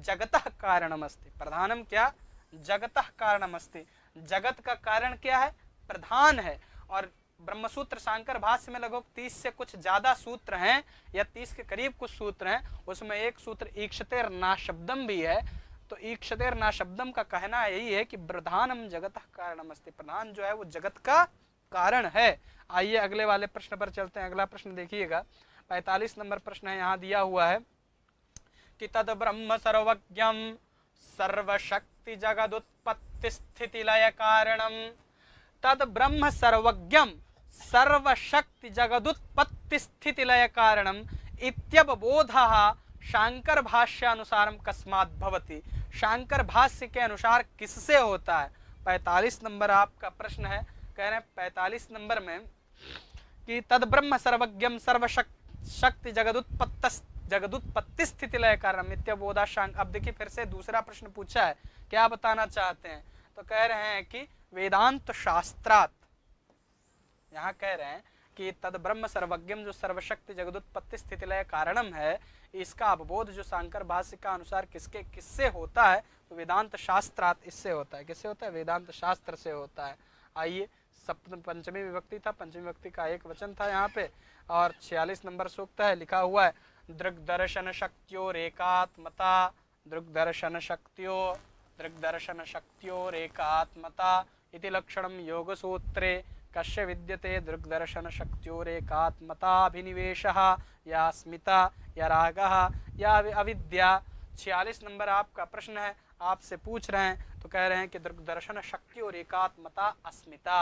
जगतः कारणमस्ति। प्रधानम क्या? जगतः कारणमस्ति। जगत का कारण क्या है? प्रधान है। और ब्रह्मसूत्र शांकर भाष्य में लगभग 30 से कुछ ज्यादा सूत्र हैं, या 30 के करीब कुछ सूत्र हैं। उसमें एक सूत्र ईक्षतेर ना शब्दम भी है। तो ईक्षतेर ना शब्दम का कहना यही है कि प्रधानम जगतः कारणमस्ति, प्रधान जो है वो जगत का कारण है। आइए अगले वाले प्रश्न पर चलते हैं। अगला प्रश्न देखिएगा, 45 नंबर प्रश्न है, यहाँ दिया हुआ है कि तद ब्रह्म सर्वज्ञम सर्वशक्ति जगदुत्पत्ति स्थिति लय कारणम, तद ब्रह्म सर्वज्ञम सर्वशक्ति जगदुत्पत्ति स्थिति लय कारणम इत्यवबोधः शांकर भाष्यानुसारम कस्मात् भवति। शांकर भाष्य के अनुसार किससे होता है? 45 नंबर आपका प्रश्न है। कह रहे हैं 45 नंबर में कि तद ब्रह्म सर्वज्ञम सर्वशक्ति जगदुत्पत्ति स्थिति लय कारण इत्यवबोधा शांक। अब देखिए फिर से दूसरा प्रश्न पूछा है, क्या बताना चाहते हैं? तो कह रहे हैं कि वेदांत शास्त्रात, यहाँ कह रहे हैं कि तद ब्रह्म सर्वज्ञम जो सर्वशक्ति जगदुत्पत्ति स्थिति लय कारणम है, इसका अवबोध जो शांकर भाष्य का अनुसार किससे होता है? तो वेदांत शास्त्रात, इससे होता है। किससे होता है? वेदांत शास्त्र से होता है। आइए, पंचमी विभक्ति था, पंचमी विभक्ति का एक वचन था यहाँ पे। और 46 नंबर सूक्त है, लिखा हुआ है दृग्दर्शन शक्त्योरेकात्मता, दृग्दर्शन शक्त्योरेकात्मता इति लक्षणम योग सूत्रे कस्य विद्यते दृग्दर्शन शक्त्योरेकात्मताभिनिवेशः या स्मिता या रागः या अविद्या। 46 नंबर आपका प्रश्न है, आपसे पूछ रहे हैं, तो कह रहे हैं कि दृग्दर्शन शक्ति और एकात्मता अस्मिता।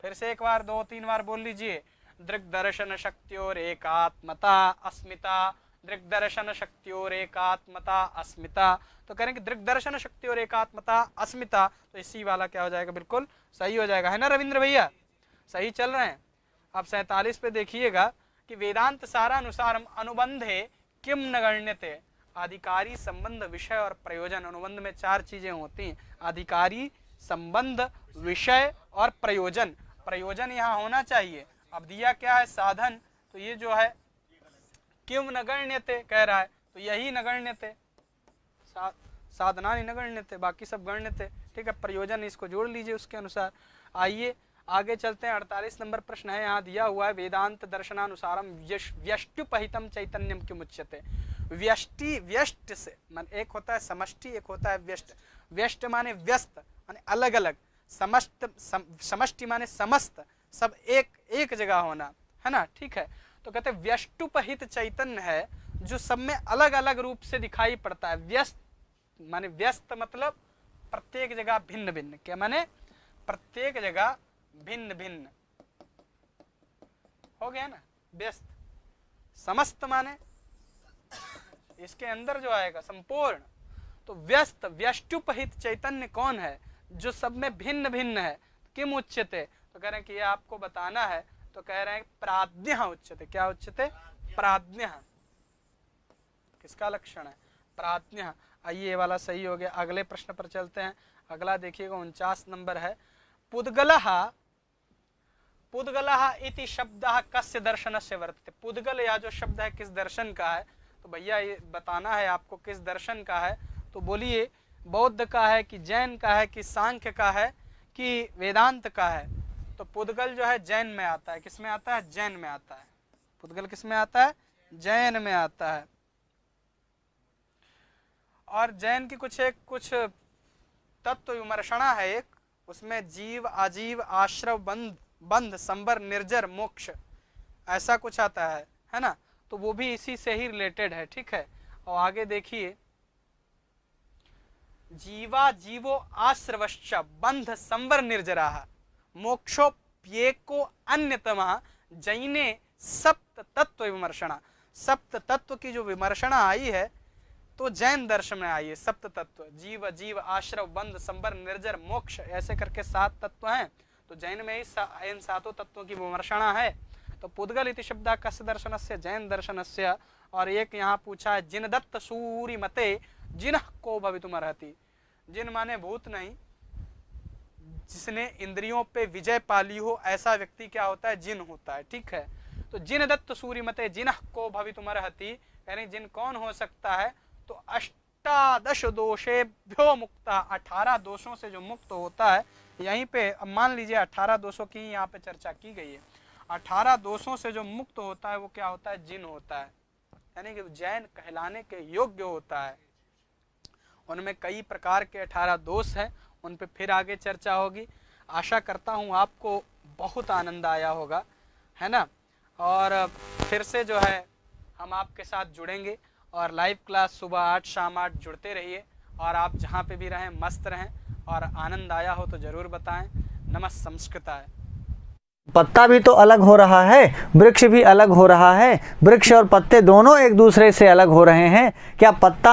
फिर से एक बार 2-3 बार बोल लीजिए, दृग्दर्शन शक्ति और एकात्मता अस्मिता, दृग्दर्शन शक्ति और एकात्मता अस्मिता। तो कह रहे हैं कि दृग्दर्शन शक्ति और एकात्मता अस्मिता, तो इसी वाला क्या हो जाएगा, बिल्कुल सही हो जाएगा, है ना रविंद्र भैया, सही चल रहे हैं। अब 47 पे देखिएगा कि वेदांत सारानुसारम अनुबंधे किम न गण्यते, अधिकारी संबंध विषय और प्रयोजन। अनुबंध में 4 चीजें होती हैं, अधिकारी संबंध विषय और प्रयोजन। प्रयोजन यहाँ होना चाहिए। अब दिया क्या है, साधन, तो ये जो है किम नगण्यते कह रहा है, तो यही नगण्यते, साधना नगण्यते, बाकी सब गण्यते, ठीक है। प्रयोजन इसको जोड़ लीजिए उसके अनुसार। आइए आगे चलते हैं। 48 नंबर प्रश्न है, यहाँ दिया हुआ है वेदांत दर्शनानुसारम व्यष्टुपहितम चैतन्यम किम उच्यते। व्यष्टि, व्यष्ट से मान एक होता है समष्टि, एक होता है व्यष्ट। व्यष्ट माने व्यस्त, माने अलग अलग, समष्टि माने समस्त, सब एक जगह होना, है ना, ठीक है। तो कहते हैं व्यष्टुपहित चैतन्य है जो सब में अलग अलग रूप से दिखाई पड़ता है। व्यस्त माने व्यस्त मतलब प्रत्येक जगह भिन्न भिन्न, क्या माने प्रत्येक जगह भिन्न भिन्न, हो गया ना व्यस्त। समस्त माने इसके अंदर जो आएगा संपूर्ण। तो व्यस्त, व्यष्टुपहित चैतन्य कौन है, जो सब में भिन्न भिन्न है, किम उच्यते, तो कह रहे हैं कि ये आपको बताना है, तो कह रहे हैं प्राज्ञः उच्यते। क्या उच्यते, प्राज्ञः, किसका लक्षण है, प्राज्ञः। आइए ये वाला सही हो गया। अगले प्रश्न पर चलते हैं। अगला देखिएगा 49 नंबर है, पुद्गलः पुद्गलः इति शब्दः कस्य दर्शनस्य वर्तते। पुद्गल या जो शब्द है किस दर्शन का है, तो भैया ये बताना है आपको किस दर्शन का है। तो बोलिए बौद्ध का है कि जैन का है कि सांख्य का है कि वेदांत का है। तो पुद्गल जो है जैन में आता है, किस में आता है, जैन में आता है। पुद्गल किस में आता है, जैन में आता है। और जैन की कुछ तत्व विमर्शना है एक, उसमें जीव, आजीव, आश्रव, बंध, संबर, निर्जर, मोक्ष, ऐसा कुछ आता है ना। तो वो भी इसी से ही रिलेटेड है, ठीक है। और आगे देखिए, जीवा जीवो आश्रवश्च बंध संवर निर्जराः मोक्षोप्येको अन्यतमः जैने सप्त तत्व विमर्शना। सप्त तत्व की जो विमर्शना आई है तो जैन दर्शन में आई है। सप्त तत्व, जीव, जीव, आश्रव, बंध, संबर, निर्जर, मोक्ष, ऐसे करके 7 तत्व हैं। तो जैन में ही इन 7 तत्वों की विमर्शना है। तो पुद्गल इति शब्दः कस्य दर्शनस्य, जैन दर्शनस्य। और एक यहाँ पूछा है, जिन दत्त सूरि मते जिनः को भवितुमर्हति। जिन माने भूत नहीं, जिसने इंद्रियों पे विजय पाली हो, ऐसा व्यक्ति क्या होता है, जिन होता है, ठीक है। तो जिन दत्त सूरि मते जिनः को भवितुमर्हति, यानी जिन कौन हो सकता है, तो 18 दोषेभ्यो मुक्ता, 18 दोषों से जो मुक्त होता है। यहीं पे अब मान लीजिए 18 दोषों की यहाँ पे चर्चा की गई है। 18 दोषों से जो मुक्त होता है वो क्या होता है, जिन होता है, यानी कि जैन कहलाने के योग्य होता है। उनमें कई प्रकार के 18 दोष हैं, उन पे फिर आगे चर्चा होगी। आशा करता हूँ आपको बहुत आनंद आया होगा, है ना। और फिर से जो है हम आपके साथ जुड़ेंगे, और लाइव क्लास सुबह 8 शाम 8 जुड़ते रहिए। और आप जहाँ पे भी रहें मस्त रहें, और आनंद आया हो तो ज़रूर बताएं। नमः संस्कृताय। पत्ता भी तो अलग हो रहा है, वृक्ष भी अलग हो रहा है, वृक्ष और पत्ते दोनों एक दूसरे से अलग हो रहे हैं। क्या पत्ता